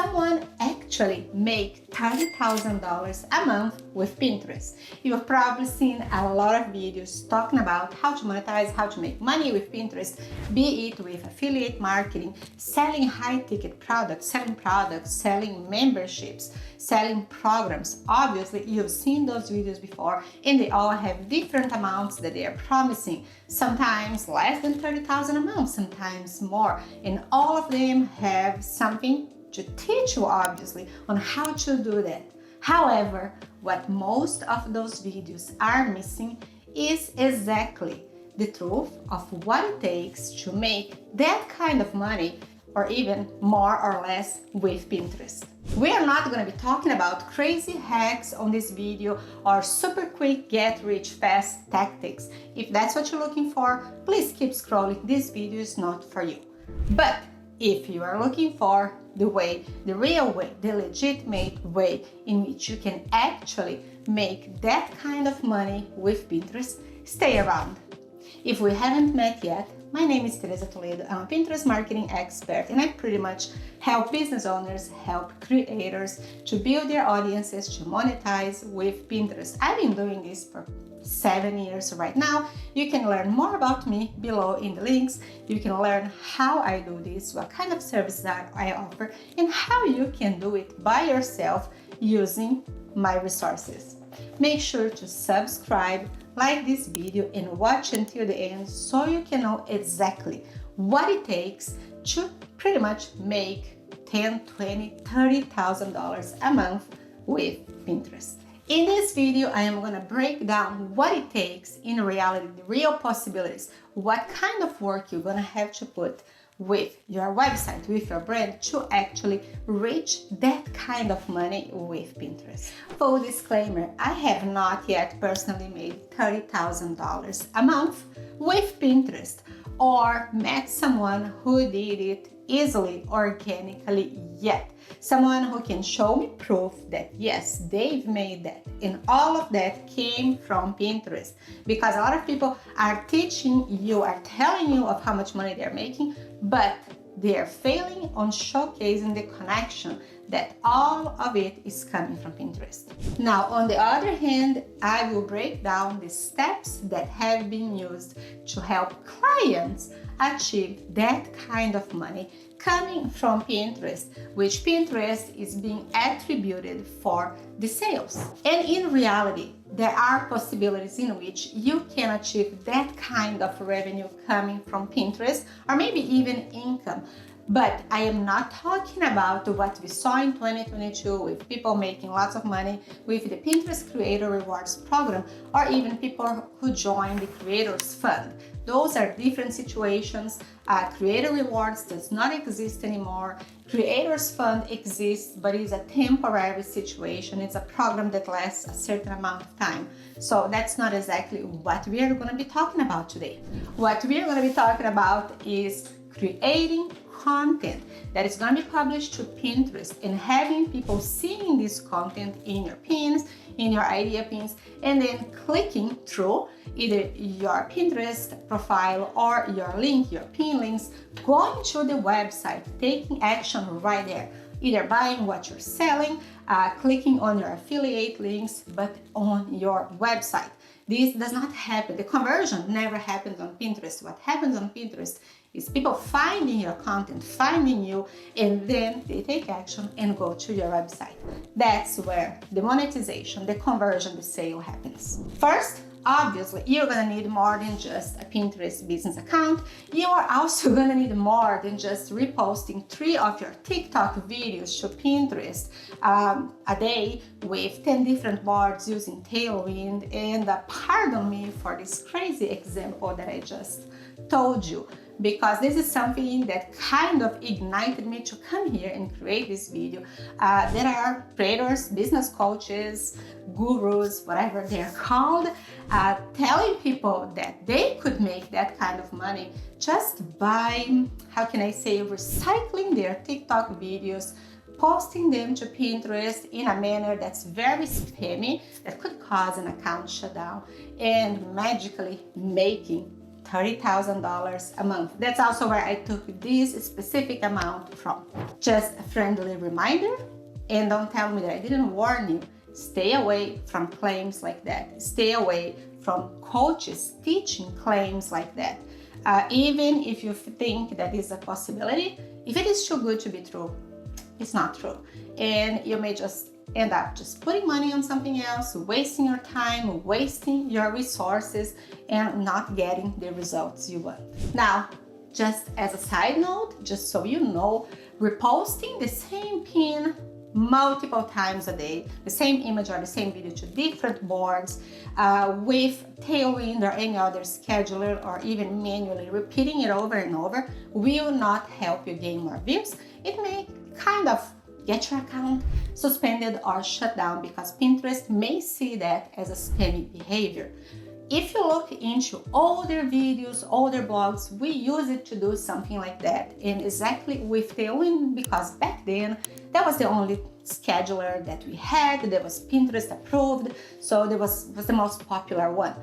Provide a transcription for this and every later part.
someone actually make $30,000 a month with Pinterest? You've probably seen a lot of videos talking about how to monetize, how to make money with Pinterest, be it with affiliate marketing, selling high-ticket products, selling memberships, selling programs. Obviously, you've seen those videos before, and they all have different amounts that they are promising, sometimes less than 30,000 a month, sometimes more, and all of them have something to teach you, obviously, on how to do that. However, what most of those videos are missing is exactly the truth of what it takes to make that kind of money, or even more or less, with Pinterest. We are not going to be talking about crazy hacks on this video or super quick get rich fast tactics. If that's what you're looking for, please keep scrolling. This video is not for you. But if you are looking for the way, the real way, the legitimate way in which you can actually make that kind of money with Pinterest, stay around. If we haven't met yet, my name is Tereza Toledo. I'm a Pinterest marketing expert, and I pretty much help business owners, help creators to build their audiences, to monetize with Pinterest. I've been doing this for 7 years right now. You can learn more about me below in the links. You can learn how I do this, what kind of services that I offer, and how you can do it by yourself using my resources. Make sure to subscribe, like this video, and watch until the end so you can know exactly what it takes to pretty much make $10,000, $20,000, $30,000 a month with Pinterest. In this video, I am going to break down what it takes in reality, the real possibilities, what kind of work you're going to have to put with your website, with your brand, to actually reach that kind of money with Pinterest. Full disclaimer, I have not yet personally made $30,000 a month with Pinterest or met someone who did it easily, organically yet. Someone who can show me proof that yes, they've made that, and all of that came from Pinterest. Because a lot of people are teaching you, are telling you of how much money they're making, but they're failing on showcasing the connection that all of it is coming from Pinterest. Now, on the other hand, I will break down the steps that have been used to help clients achieve that kind of money coming from Pinterest, which Pinterest is being attributed for the sales. And in reality, there are possibilities in which you can achieve that kind of revenue coming from Pinterest, or maybe even income. But I am not talking about what we saw in 2022 with people making lots of money with the Pinterest Creator Rewards program, or even people who join the Creators Fund. Those are different situations. Creator Rewards does not exist anymore. Creators Fund exists, but it's a temporary situation. It's a program that lasts a certain amount of time. So that's not exactly what we are going to be talking about today. What we are going to be talking about is creating content that is going to be published to Pinterest and having people seeing this content in your pins, in your idea pins, and then clicking through either your Pinterest profile or your link, your pin links, going to the website, taking action right there, either buying what you're selling, clicking on your affiliate links, but on your website. This does not happen. The conversion never happens on Pinterest. What happens on Pinterest is people finding your content, finding you, and then they take action and go to your website. That's where the monetization, the conversion, the sale happens. First, obviously, you're gonna need more than just a Pinterest business account. You are also gonna need more than just reposting 3 of your TikTok videos to Pinterest a day with 10 different boards using Tailwind. And pardon me for this crazy example that I just told you, because this is something that kind of ignited me to come here and create this video. There are creators, business coaches, gurus, whatever they're called, telling people that they could make that kind of money just by, how can I say, recycling their TikTok videos, posting them to Pinterest in a manner that's very spammy, that could cause an account shutdown, and magically making $30,000 a month. That's also where I took this specific amount from. Just a friendly reminder, and don't tell me that I didn't warn you. Stay away from claims like that. Stay away from coaches teaching claims like that. Even if you think that is a possibility, if it is too good to be true, it's not true. And you may just end up just putting money on something else, wasting your time, wasting your resources, and not getting the results you want. Now, just as a side note, just so you know, reposting the same pin multiple times a day, the same image or the same video to different boards with Tailwind or any other scheduler, or even manually repeating it over and over, will not help you gain more views. It may kind of get your account suspended or shut down because Pinterest may see that as a spammy behavior. If you look into older videos, older blogs, we use it to do something like that, and exactly with Tailwind, because back then that was the only scheduler that we had that was Pinterest approved, so that was the most popular one.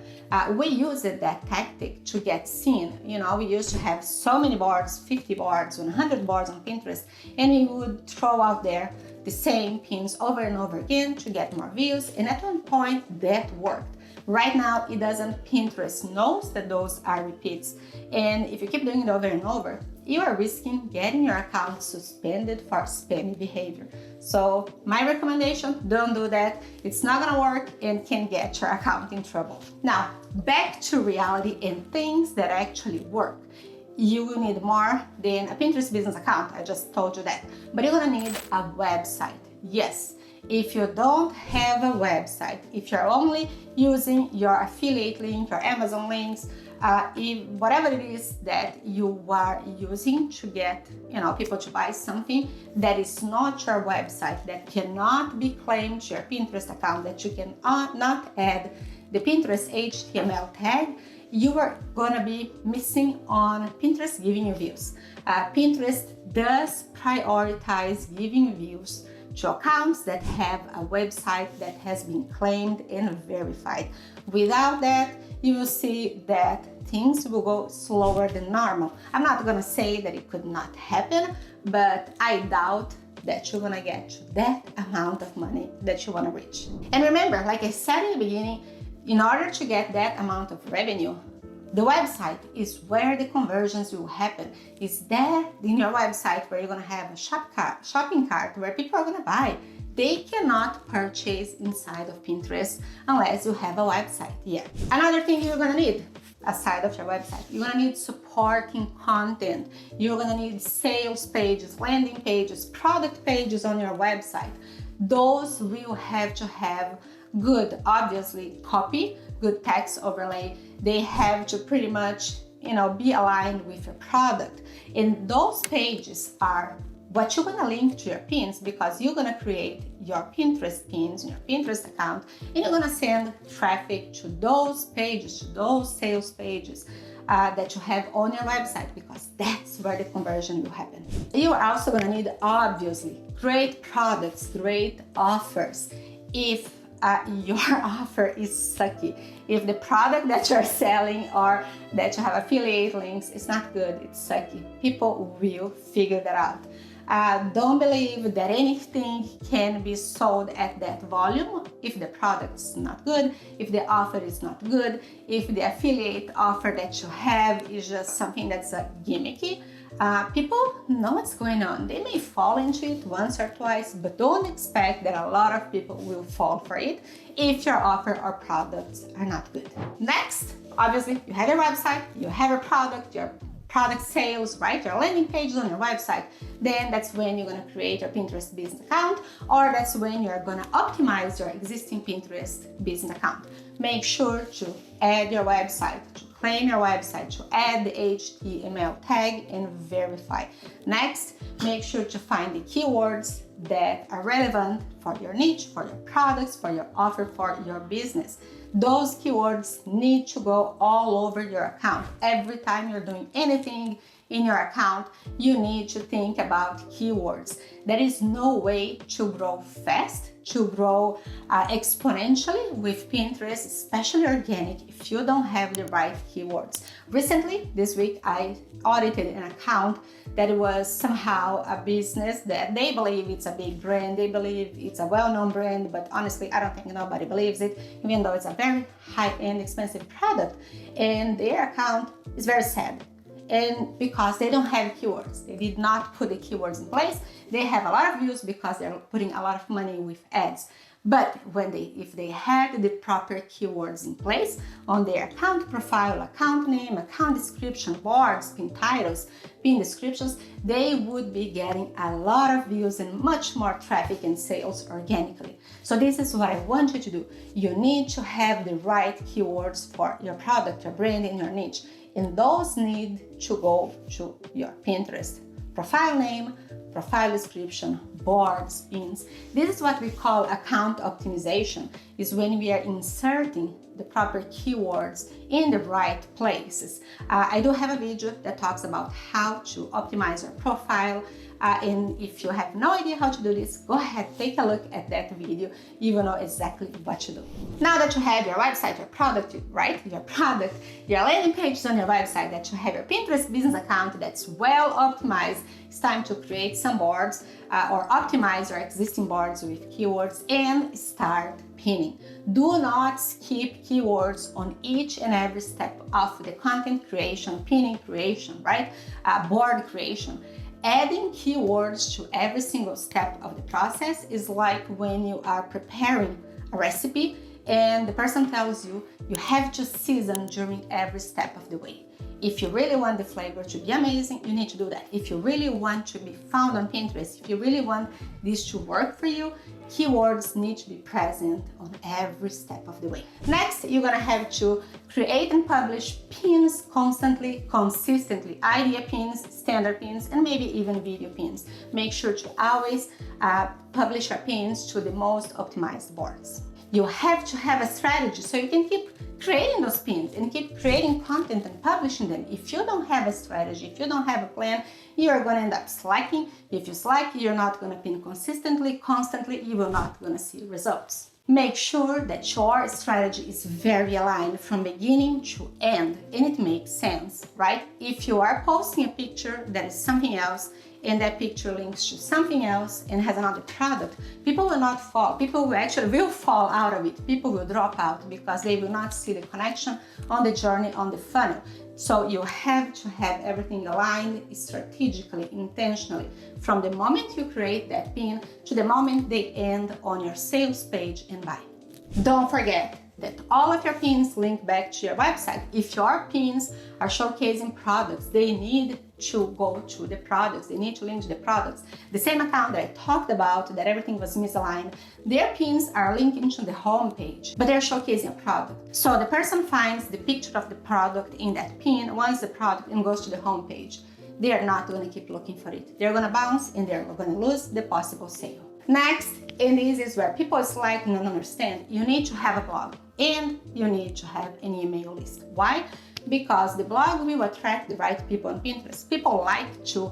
We used that tactic to get seen. You know, we used to have so many boards, 50 boards, 100 boards on Pinterest, and we would throw out there the same pins over and over again to get more views, and at one point that worked. Right now it doesn't. Pinterest knows that those are repeats, and if you keep doing it over and over, you are risking getting your account suspended for spammy behavior. So my recommendation, don't do that. It's not gonna work and can get your account in trouble. Now, back to reality and things that actually work. You will need more than a Pinterest business account, I just told you that. But you're gonna need a website, yes. If you don't have a website, if you're only using your affiliate link, your Amazon links, whatever it is that you are using to get people to buy something that is not your website, that cannot be claimed to your Pinterest account, that you can not add the Pinterest HTML tag, you are gonna be missing on Pinterest giving you views. Pinterest does prioritize giving views to accounts that have a website that has been claimed and verified. Without that, you will see that things will go slower than normal. I'm not gonna say that it could not happen, but I doubt that you're gonna get to that amount of money that you wanna reach. And remember, like I said in the beginning, in order to get that amount of revenue, the website is where the conversions will happen. It's there in your website where you're gonna have a shopping cart where people are gonna buy. They cannot purchase inside of Pinterest unless you have a website yet. Another thing you're gonna need aside of your website, you're gonna need supporting content. You're gonna need sales pages, landing pages, product pages on your website. Those will have to have good, obviously, copy, good text overlay. They have to pretty much, be aligned with your product. And those pages are what you're gonna link to your pins, because you're gonna create your Pinterest pins in your Pinterest account, and you're gonna send traffic to those pages, to those sales pages that you have on your website, because that's where the conversion will happen. You are also gonna need, obviously, great products, great offers. If your offer is sucky, if the product that you're selling or that you have affiliate links is not good, it's sucky, people will figure that out. Don't believe that anything can be sold at that volume if the product's not good, if the offer is not good, if the affiliate offer that you have is just something that's gimmicky. People know what's going on. They may fall into it once or twice, but don't expect that a lot of people will fall for it if your offer or products are not good. Next, obviously, you have your website, you have your product sales, right? Your landing pages on your website. Then that's when you're gonna create your Pinterest business account, or that's when you're gonna optimize your existing Pinterest business account. Make sure to add your website, to claim your website, to add the HTML tag and verify. Next, make sure to find the keywords that are relevant for your niche, for your products, for your offer, for your business. Those keywords need to go all over your account. Every time you're doing anything in your account, you need to think about keywords. There is no way to grow fast, to grow exponentially with Pinterest, especially organic, if you don't have the right keywords. Recently, this week, I audited an account that was somehow a business that they believe it's a big brand, they believe it's a well-known brand, but honestly, I don't think nobody believes it, even though it's a very high-end, expensive product. And their account is very sad. And because they don't have keywords, they did not put the keywords in place. They have a lot of views because they're putting a lot of money with ads. But if they had the proper keywords in place on their account profile, account name, account description, boards, pin titles, pin descriptions, they would be getting a lot of views and much more traffic and sales organically. So this is what I want you to do. You need to have the right keywords for your product, your brand, and your niche. And those need to go to your Pinterest profile name, profile description, boards, pins. This is what we call account optimization, is when we are inserting the proper keywords in the right places. I do have a video that talks about how to optimize your profile. And if you have no idea how to do this, go ahead, take a look at that video. You will know exactly what to do. Now that you have your website, your product, right? Your product, your landing pages on your website, that you have your Pinterest business account that's well optimized, it's time to create some boards or optimize your existing boards with keywords and start pinning. Do not skip keywords on each and every step of the content creation, pinning creation, right? Board creation. Adding keywords to every single step of the process is like when you are preparing a recipe and the person tells you you have to season during every step of the way. If you really want the flavor to be amazing, you need to do that. If you really want to be found on Pinterest, if you really want this to work for you, keywords need to be present on every step of the way. Next, you're gonna have to create and publish pins constantly, consistently. Idea pins, standard pins, and maybe even video pins. Make sure to always publish your pins to the most optimized boards. You have to have a strategy so you can keep creating those pins and keep creating content and publishing them. If you don't have a strategy, if you don't have a plan, you're going to end up slacking. If you slack, you're not going to pin consistently, constantly, you will not going to see results. Make sure that your strategy is very aligned from beginning to end and it makes sense, right? If you are posting a picture that is something else and that picture links to something else and has another product, people will not fall. People will fall out of it. People will drop out because they will not see the connection on the journey, on the funnel. So you have to have everything aligned strategically, intentionally, from the moment you create that pin to the moment they end on your sales page and buy. Don't forget that all of your pins link back to your website. If your pins are showcasing products, they need to go to the products. They need to link to the products. The same account that I talked about, that everything was misaligned, their pins are linking to the home page, but they're showcasing a product. So the person finds the picture of the product in that pin, wants the product, and goes to the home page. They are not going to keep looking for it. They're going to bounce and they're going to lose the possible sale. Next, and this is where people slack and don't understand, you need to have a blog and you need to have an email list. Why? Because the blog will attract the right people on Pinterest. People like to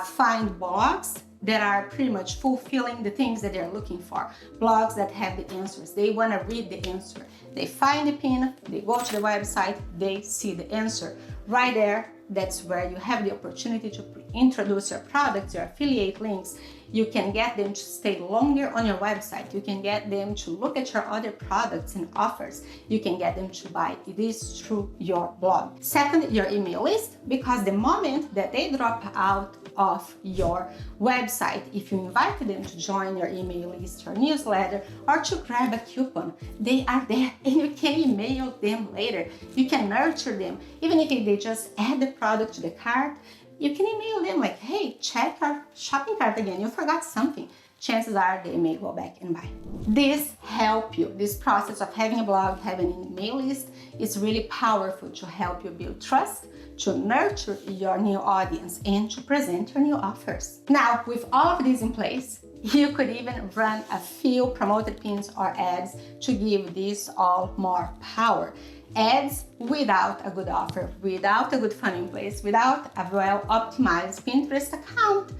find blogs that are pretty much fulfilling the things that they're looking for. Blogs that have the answers. They want to read the answer. They find the pin, they go to the website, they see the answer. Right there, that's where you have the opportunity to introduce your products, your affiliate links. You can get them to stay longer on your website. You can get them to look at your other products and offers. You can get them to buy. It is through your blog. Second, your email list, because the moment that they drop out of your website, if you invite them to join your email list or newsletter or to grab a coupon, they are there and you can email them later. You can nurture them. Even if they just add the product to the cart, you can email them like, hey, check our shopping cart again, you forgot something. Chances are they may go back and buy. This helps you. This process of having a blog, having an email list is really powerful to help you build trust, to nurture your new audience, and to present your new offers. Now, with all of this in place, you could even run a few promoted pins or ads to give this all more power. ads without a good offer, without a good funnel in place, without a well-optimized Pinterest account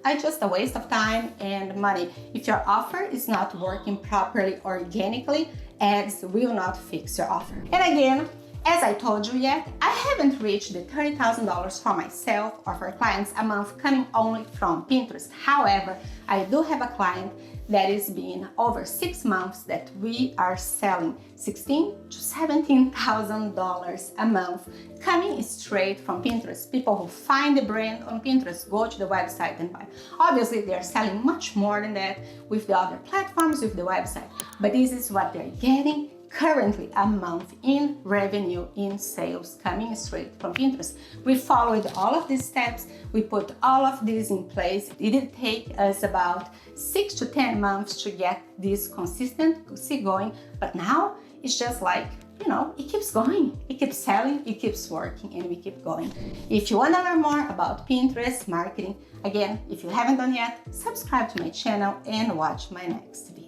are just a waste of time and money. If your offer is not working properly organically, ads will not fix your offer. And again, as I told you yet, I haven't reached the $30,000 for myself or for clients a month coming only from Pinterest. However, I do have a client that is been over 6 months that we are selling $16,000 to $17,000 a month coming straight from Pinterest. People who find the brand on Pinterest, go to the website and buy. Obviously, they're selling much more than that with the other platforms, with the website, but this is what they're getting currently a month in revenue, in sales, coming straight from Pinterest. We followed all of these steps, we put all of this in place. It did take us about 6 to 10 months to get this consistency going, but now it's just like, you know, it keeps going, it keeps selling, it keeps working, and we keep going. If you want to learn more about Pinterest marketing, again, if you haven't done yet, subscribe to my channel and watch my next video.